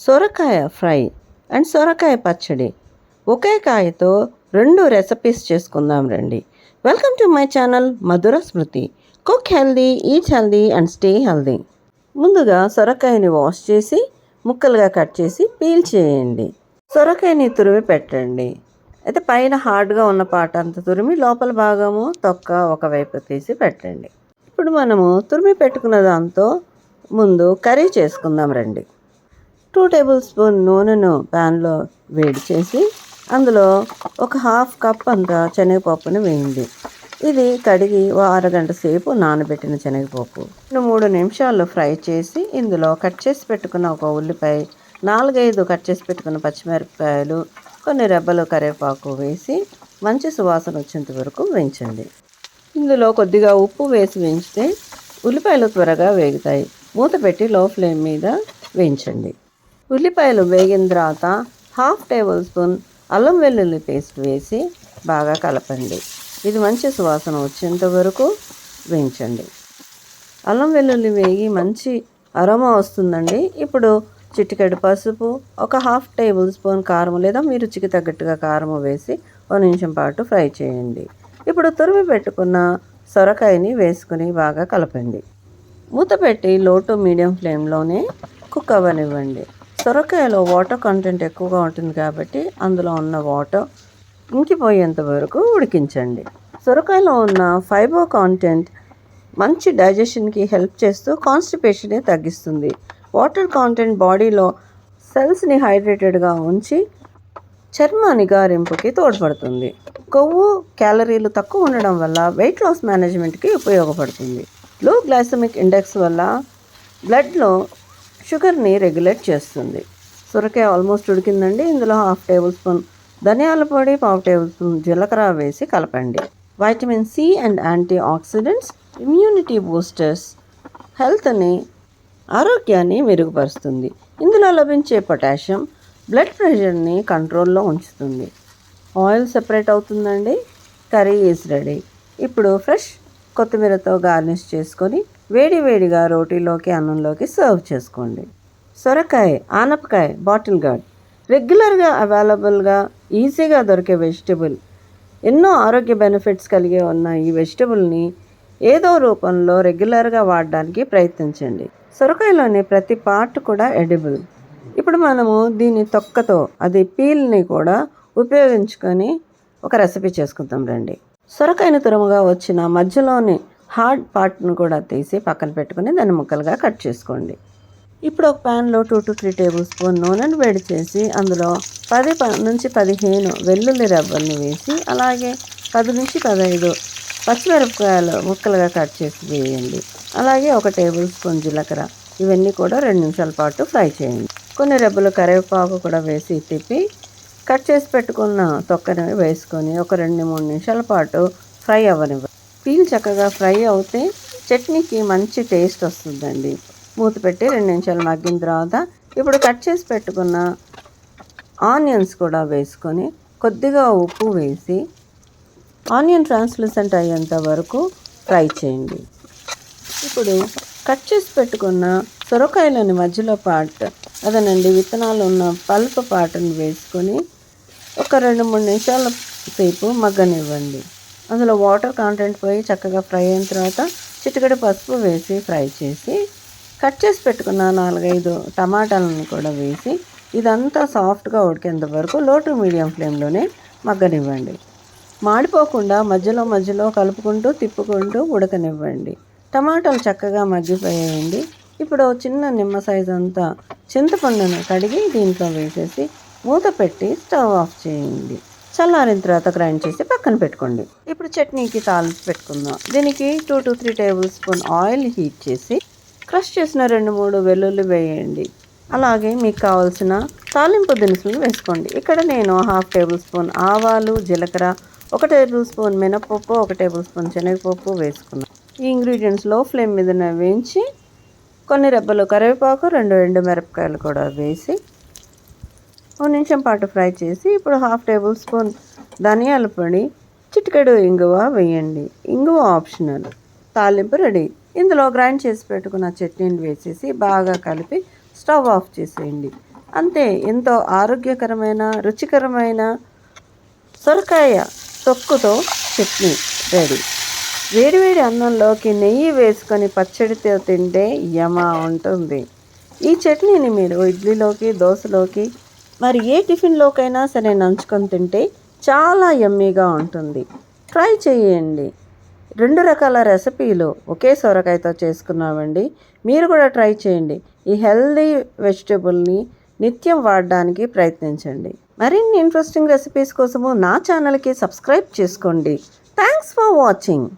సొరకాయ fry and సొరకాయ పచ్చడి. ఒకే కాయతో 2 రెసిపీస్ చేసుకుందాం రండి. Welcome to my channel Madhura Smruthi. Cook healthy, eat healthy and stay healthy. ముందుగా సొరకాయని వాష్ చేసి ముక్కలుగా కట్ చేసి పీల్ చేయండి. సొరకాయని తురిమి పెట్టండి. అయితే పైన హార్డ్గా ఉన్న పార్ట్ అంతా తురిమి లోపల భాగము తొక్క ఒకవైపు తీసి పెట్టండి. ఇప్పుడు మనము తురిమి పెట్టుకున్న దాంతో ముందు కర్రీ చేసుకుందాం రండి. 2 టేబుల్ స్పూన్ నూనెను ప్యాన్లో వేడి చేసి అందులో ఒక హాఫ్ కప్ అంత శనగపప్పుని వేయండి. ఇది కడిగి అరగంట సేపు నానబెట్టిన శనగపప్పు 3 నిమిషాలు ఫ్రై చేసి ఇందులో కట్ చేసి పెట్టుకున్న ఒక ఉల్లిపాయ, 4-5 కట్ చేసి పెట్టుకున్న పచ్చిమిరపకాయలు, కొన్ని రెబ్బలు కరివేపాకు వేసి మంచి సువాసన వచ్చేంత వరకు వేయించండి. ఇందులో కొద్దిగా ఉప్పు వేసి వేయించితే ఉల్లిపాయలు త్వరగా వేగుతాయి. మూత పెట్టి లో ఫ్లేమ్ మీద వేయించండి. ఉల్లిపాయలు వేగిన తర్వాత హాఫ్ టేబుల్ స్పూన్ అల్లం వెల్లుల్లి పేస్ట్ వేసి బాగా కలపండి. ఇది మంచి సువాసన వచ్చేంత వరకు వేయించండి. అల్లం వెల్లుల్లి వేగి మంచి అరోమా వస్తుందండి. ఇప్పుడు చిటికెడు పసుపు, ఒక హాఫ్ టేబుల్ స్పూన్ కారం లేదా మీ రుచికి తగ్గట్టుగా కారం వేసి 1 నిమిషం పాటు ఫ్రై చేయండి. ఇప్పుడు తురిమి పెట్టుకున్న సొరకాయని వేసుకుని బాగా కలపండి. మూత పెట్టి లో టు మీడియం ఫ్లేమ్లోనే కుక్ అవ్వనివ్వండి. సొరకాయలో వాటర్ కంటెంట్ ఎక్కువగా ఉంటుంది కాబట్టి అందులో ఉన్న వాటర్ ఇంకిపోయేంత వరకు ఉడికించండి. సొరకాయలో ఉన్న ఫైబర్ కాంటెంట్ మంచి డైజెషన్కి హెల్ప్ చేస్తూ కాన్స్టిపేషన్ని తగ్గిస్తుంది. వాటర్ కాంటెంట్ బాడీలో సెల్స్ని హైడ్రేటెడ్గా ఉంచి చర్మ నిగారింపుకి తోడ్పడుతుంది. కొవ్వు, క్యాలరీలు తక్కువ ఉండడం వల్ల వెయిట్ లాస్ మేనేజ్మెంట్కి ఉపయోగపడుతుంది. లో గ్లైసెమిక్ ఇండెక్స్ వల్ల బ్లడ్లో షుగర్ని రెగ్యులేట్ చేస్తుంది. సొరకాయ ఆల్మోస్ట్ ఉడికిందండి. ఇందులో హాఫ్ టేబుల్ స్పూన్ ధనియాల పొడి, పావు టేబుల్ స్పూన్ జీలకర్ర వేసి కలపండి. Vitamin C and antioxidants, immunity boosters హెల్త్ని, ఆరోగ్యాన్ని మెరుగుపరుస్తుంది. ఇందులో లభించే పొటాషియం బ్లడ్ ప్రెషర్ని కంట్రోల్లో ఉంచుతుంది. ఆయిల్ సెపరేట్ అవుతుందండి. Curry is ready. ఇప్పుడు ఫ్రెష్ కొత్తిమీరతో గార్నిష్ చేసుకొని వేడివేడిగా రోటీలోకి, అన్నంలోకి సర్వ్ చేసుకోండి. సొరకాయ, ఆనపకాయ బాటిల్ గార్డ్ రెగ్యులర్గా అవైలబుల్గా ఈజీగా దొరికే వెజిటబుల్. ఎన్నో ఆరోగ్య బెనిఫిట్స్ కలిగి ఉన్న ఈ వెజిటబుల్ని ఏదో రూపంలో రెగ్యులర్గా వాడడానికి ప్రయత్నించండి. సొరకాయలోని ప్రతి పార్ట్ కూడా ఎడిబుల్. ఇప్పుడు మనము దీని తొక్కతో, అది పీల్ని కూడా ఉపయోగించుకొని ఒక రెసిపీ చేసుకుందాం రండి. సొరకాయను తురుముగా వచ్చిన మధ్యలోని హార్డ్ పార్ట్ను కూడా తీసి పక్కన పెట్టుకుని దాన్ని ముక్కలుగా కట్ చేసుకోండి. ఇప్పుడు ఒక ప్యాన్లో 2 to 3 టేబుల్ స్పూన్ నూనెను వేడి చేసి అందులో 10 నుంచి 15 వెల్లుల్లి రెబ్బలను వేసి అలాగే 10 నుంచి 15 పచ్చిమిరపకాయలు ముక్కలుగా కట్ చేసి వేయండి. అలాగే 1 టేబుల్ స్పూన్ జీలకర్ర, ఇవన్నీ కూడా 2 నిమిషాల పాటు ఫ్రై చేయండి. కొన్ని రెబ్బలు కరివేపాకు కూడా వేసి తిప్పి కట్ చేసి పెట్టుకున్న తొక్కని వేసుకొని ఒక 2-3 నిమిషాల పాటు ఫ్రై అవ్వనివ్వండి. పీల్ చక్కగా ఫ్రై అవుతే చట్నీకి మంచి టేస్ట్ వస్తుందండి. మూత పెట్టి 2 నిమిషాలు మగ్గిన తర్వాత ఇప్పుడు కట్ చేసి పెట్టుకున్న ఆనియన్స్ కూడా వేసుకొని కొద్దిగా ఉప్పు వేసి ఆనియన్ ట్రాన్స్లూసెంట్ అయ్యేంత వరకు ఫ్రై చేయండి. ఇప్పుడు కట్ చేసి పెట్టుకున్న సొరకాయలోని మధ్యలో పార్ట్, అదనండి విత్తనాలు ఉన్న పల్ప్ పార్ట్ని వేసుకొని ఒక 2-3 నిమిషాల సేపు మగ్గనివ్వండి. అందులో వాటర్ కాంటెంట్ పోయి చక్కగా ఫ్రై అయిన తర్వాత చిటికెడు పసుపు వేసి ఫ్రై చేసి కట్ చేసి పెట్టుకున్న 4-5 టమాటాలను కూడా వేసి ఇదంతా సాఫ్ట్గా ఉడికేంత వరకు లో టు మీడియం ఫ్లేమ్లోనే మగ్గనివ్వండి. మాడిపోకుండా మధ్యలో మధ్యలో కలుపుకుంటూ తిప్పుకుంటూ ఉడకనివ్వండి. టమాటాలు చక్కగా మగ్గిపోయాయండి. ఇప్పుడు చిన్న నిమ్మ సైజ్ అంతా చింతపండును కడిగి దీంట్లో వేసేసి మూత పెట్టి స్టవ్ ఆఫ్ చేయండి. చల్లారిన తర్వాత గ్రైండ్ చేసి పక్కన పెట్టుకోండి. ఇప్పుడు చట్నీకి తాలింపు పెట్టుకుందాం. దీనికి 2 to 3 table spoon oil heat చేసి క్రష్ చేసిన 2-3 వెల్లుల్లి వేయండి. అలాగే మీకు కావాల్సిన తాలింపు దినుసులు వేసుకోండి. ఇక్కడ నేను హాఫ్ టేబుల్ స్పూన్ ఆవాలు, జీలకర్ర, 1 టేబుల్ స్పూన్ మినపప్పు, 1 టేబుల్ స్పూన్ శనగపప్పు వేసుకున్నాను. ఈ ఇంగ్రీడియంట్స్ లో ఫ్లేమ్ మీద వేయించి కొన్ని రెబ్బలు కరివేపాకు, 2 ఎండుమిరపకాయలు కూడా వేసి 1 నిమిషం పాటు ఫ్రై చేసి ఇప్పుడు హాఫ్ టేబుల్ స్పూన్ ధనియాల పొడి, చిటికెడు ఇంగువ వేయండి. ఇంగువ ఆప్షనల్. తాలింపు రెడీ. ఇందులో గ్రైండ్ చేసి పెట్టుకున్న చట్నీని వేసేసి బాగా కలిపి స్టవ్ ఆఫ్ చేసేయండి. అంతే, ఎంతో ఆరోగ్యకరమైన రుచికరమైన సొరకాయ తొక్కుతో చట్నీ రెడీ. వేడివేడి అన్నంలోకి నెయ్యి వేసుకొని పచ్చడితో తింటే యమా ఉంటుంది. ఈ చట్నీని మీరు ఇడ్లీలోకి, దోశలోకి, మరి ఏ టిఫిన్లోకైనా సరే నంచుకొని తింటే చాలా యమ్మీగా ఉంటుంది. ట్రై చేయండి. 2 రకాల రెసిపీలు ఒకే సొరకాయతో చేసుకున్నామండి. మీరు కూడా ట్రై చేయండి. ఈ హెల్దీ వెజిటేబుల్ని నిత్యం వాడడానికి ప్రయత్నించండి. మరిన్ని ఇంట్రెస్టింగ్ రెసిపీస్ కోసము నా ఛానల్కి సబ్స్క్రైబ్ చేసుకోండి. Thanks for watching.